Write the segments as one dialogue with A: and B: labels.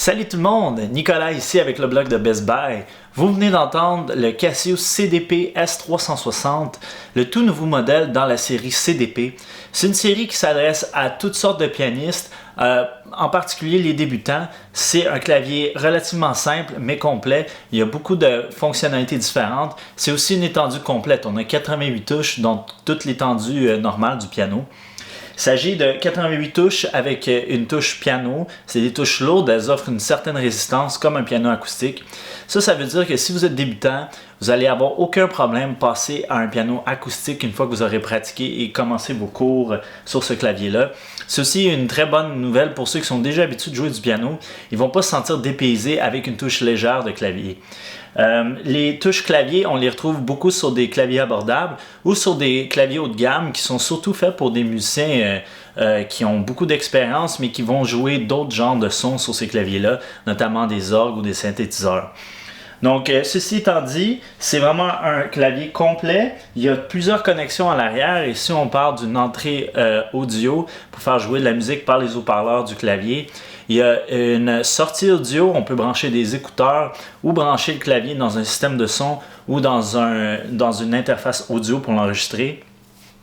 A: Salut tout le monde, Nicolas ici avec le blog de Best Buy. Vous venez d'entendre le Casio CDP S360, le tout nouveau modèle dans la série CDP. C'est une série qui s'adresse à toutes sortes de pianistes, en particulier les débutants. C'est un clavier relativement simple mais complet. Il y a beaucoup de fonctionnalités différentes. C'est aussi une étendue complète. On a 88 touches, donc toute l'étendue normale du piano. Il s'agit de 88 touches avec une touche piano. C'est des touches lourdes, elles offrent une certaine résistance comme un piano acoustique. Ça veut dire que si vous êtes débutant, vous n'allez avoir aucun problème passer à un piano acoustique une fois que vous aurez pratiqué et commencé vos cours sur ce clavier-là. C'est aussi une très bonne nouvelle pour ceux qui sont déjà habitués de jouer du piano. Ils ne vont pas se sentir dépaysés avec une touche légère de clavier. Les touches clavier, on les retrouve beaucoup sur des claviers abordables ou sur des claviers haut de gamme qui sont surtout faits pour des musiciens qui ont beaucoup d'expérience mais qui vont jouer d'autres genres de sons sur ces claviers-là, notamment des orgues ou des synthétiseurs. Donc, ceci étant dit, c'est vraiment un clavier complet. Il y a plusieurs connexions à l'arrière. Ici, on parle d'une entrée audio pour faire jouer de la musique par les haut-parleurs du clavier. Il y a une sortie audio, on peut brancher des écouteurs ou brancher le clavier dans un système de son ou dans une interface audio pour l'enregistrer.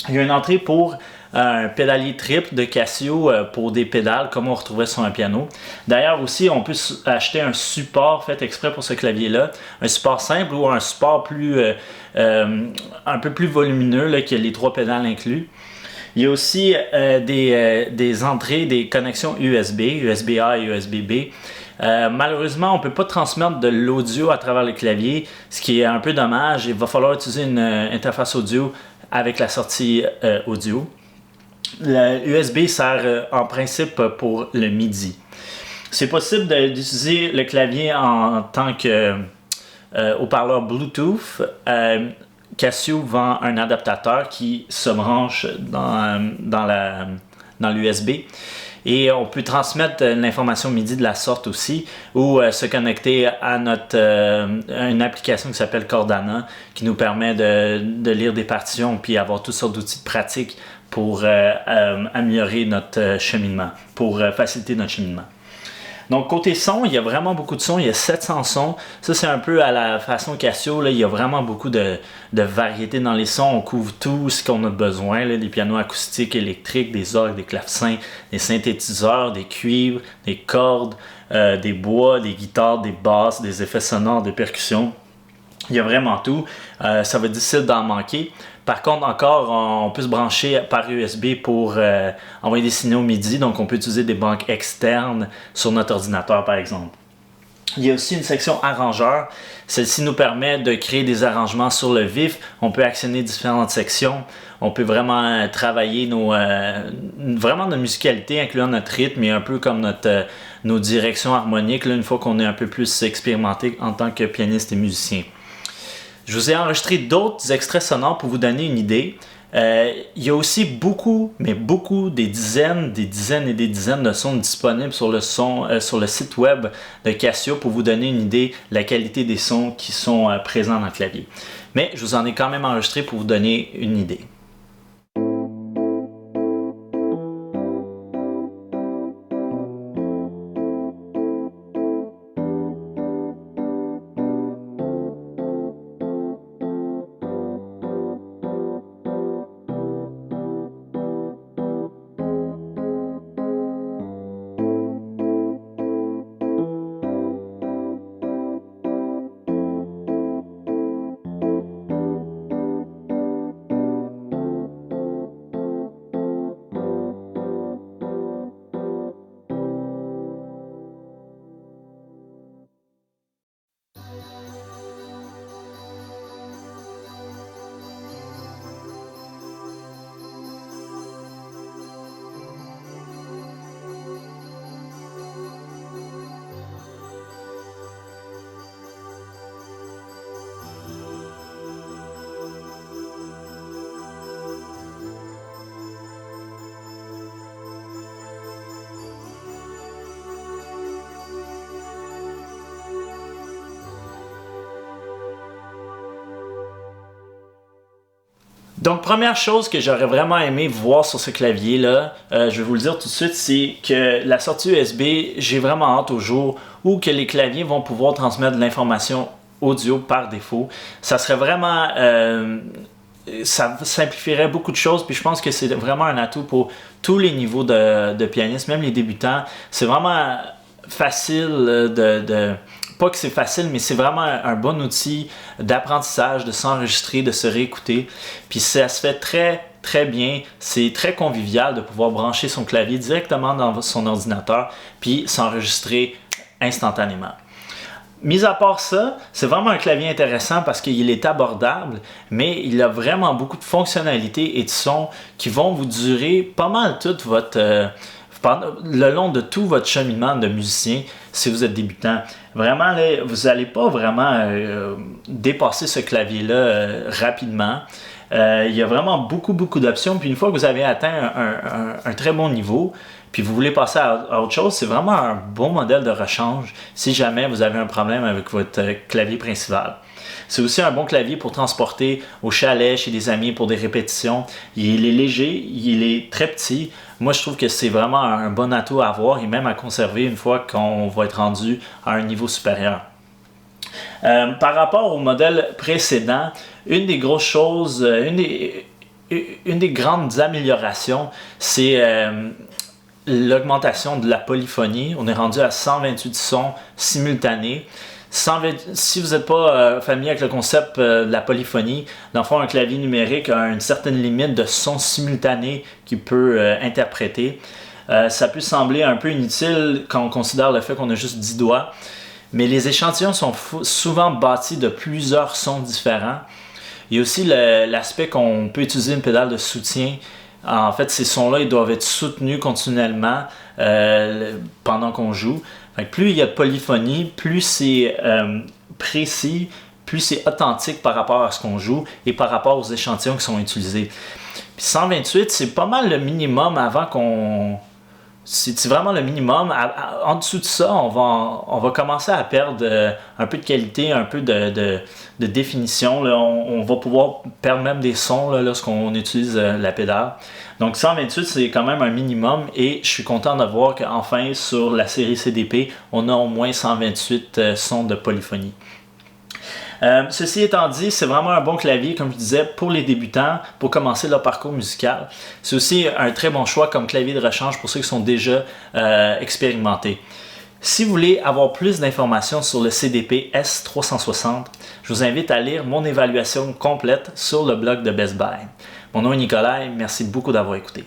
A: Il y a une entrée pour un pédalier triple de Casio pour des pédales comme on retrouvait sur un piano. D'ailleurs aussi, on peut acheter un support fait exprès pour ce clavier-là, un support simple ou un support un peu plus volumineux là, qui a les 3 pédales inclus. Il y a aussi des entrées, des connexions USB-A et USB-B. Malheureusement, on ne peut pas transmettre de l'audio à travers le clavier, ce qui est un peu dommage. Il va falloir utiliser une interface audio avec la sortie audio. Le USB sert en principe pour le MIDI. C'est possible d'utiliser le clavier en tant que haut-parleur Bluetooth. Casio vend un adaptateur qui se branche dans l'USB. Et on peut transmettre l'information MIDI de la sorte aussi, ou se connecter à une application qui s'appelle Cordana, qui nous permet de lire des partitions puis avoir toutes sortes d'outils de pratique pour améliorer notre cheminement, pour faciliter notre cheminement. Donc, côté son, il y a vraiment beaucoup de sons. Il y a 700 sons. Ça, c'est un peu à la façon Casio. Là, il y a vraiment beaucoup de variété dans les sons. On couvre tout ce qu'on a besoin. Là, des pianos acoustiques, électriques, des orgues, des clavecins, des synthétiseurs, des cuivres, des cordes, des bois, des guitares, des basses, des effets sonores, des percussions. Il y a vraiment tout. Ça va être difficile d'en manquer. Par contre, encore, on peut se brancher par USB pour envoyer des signaux MIDI. Donc, on peut utiliser des banques externes sur notre ordinateur, par exemple. Il y a aussi une section arrangeur. Celle-ci nous permet de créer des arrangements sur le vif. On peut actionner différentes sections. On peut vraiment travailler vraiment notre musicalité, incluant notre rythme et un peu comme nos directions harmoniques, là, une fois qu'on est un peu plus expérimenté en tant que pianiste et musicien. Je vous ai enregistré d'autres extraits sonores pour vous donner une idée. Il y a aussi des dizaines et des dizaines de sons disponibles sur le site web de Casio pour vous donner une idée de la qualité des sons qui sont présents dans le clavier. Mais je vous en ai quand même enregistré pour vous donner une idée. Donc, première chose que j'aurais vraiment aimé voir sur ce clavier-là, je vais vous le dire tout de suite, c'est que la sortie USB, j'ai vraiment hâte au jour où que les claviers vont pouvoir transmettre de l'information audio par défaut. Ça serait vraiment... ça simplifierait beaucoup de choses, puis je pense que c'est vraiment un atout pour tous les niveaux de pianistes, même les débutants. C'est vraiment facile pas que c'est facile, mais c'est vraiment un bon outil d'apprentissage, de s'enregistrer, de se réécouter. Puis ça se fait très, très bien. C'est très convivial de pouvoir brancher son clavier directement dans son ordinateur, puis s'enregistrer instantanément. Mis à part ça, c'est vraiment un clavier intéressant parce qu'il est abordable, mais il a vraiment beaucoup de fonctionnalités et de sons qui vont vous durer pas mal toute le long de tout votre cheminement de musicien si vous êtes débutant. Vraiment, là, vous n'allez pas vraiment dépasser ce clavier-là rapidement. Il y a vraiment beaucoup d'options. Puis une fois que vous avez atteint un très bon niveau, puis vous voulez passer à autre chose, c'est vraiment un bon modèle de rechange si jamais vous avez un problème avec votre clavier principal. C'est aussi un bon clavier pour transporter au chalet, chez des amis pour des répétitions. Il est léger, il est très petit. Moi, je trouve que c'est vraiment un bon atout à avoir et même à conserver une fois qu'on va être rendu à un niveau supérieur. Par rapport au modèle précédent, une des grosses choses, une des grandes améliorations, c'est l'augmentation de la polyphonie. On est rendu à 128 sons simultanés. Si vous n'êtes pas familier avec le concept de la polyphonie, dans le fond, un clavier numérique a une certaine limite de sons simultanés qu'il peut interpréter. Ça peut sembler un peu inutile quand on considère le fait qu'on a juste 10 doigts, mais les échantillons sont souvent bâtis de plusieurs sons différents. Il y a aussi l'aspect qu'on peut utiliser une pédale de soutien. En fait, ces sons-là, ils doivent être soutenus continuellement pendant qu'on joue. Fait que plus il y a de polyphonie, plus c'est précis, plus c'est authentique par rapport à ce qu'on joue et par rapport aux échantillons qui sont utilisés. Puis 128, c'est pas mal le minimum avant qu'on... C'est vraiment le minimum. En dessous de ça, on va commencer à perdre un peu de qualité, un peu de définition. Là. On va pouvoir perdre même des sons là, lorsqu'on utilise la pédale. Donc 128, c'est quand même un minimum et je suis content de voir qu'enfin sur la série CDP, on a au moins 128 sons de polyphonie. Ceci étant dit, c'est vraiment un bon clavier, comme je disais, pour les débutants, pour commencer leur parcours musical. C'est aussi un très bon choix comme clavier de rechange pour ceux qui sont déjà expérimentés. Si vous voulez avoir plus d'informations sur le CDP S360, je vous invite à lire mon évaluation complète sur le blog de Best Buy. Mon nom est Nicolas et merci beaucoup d'avoir écouté.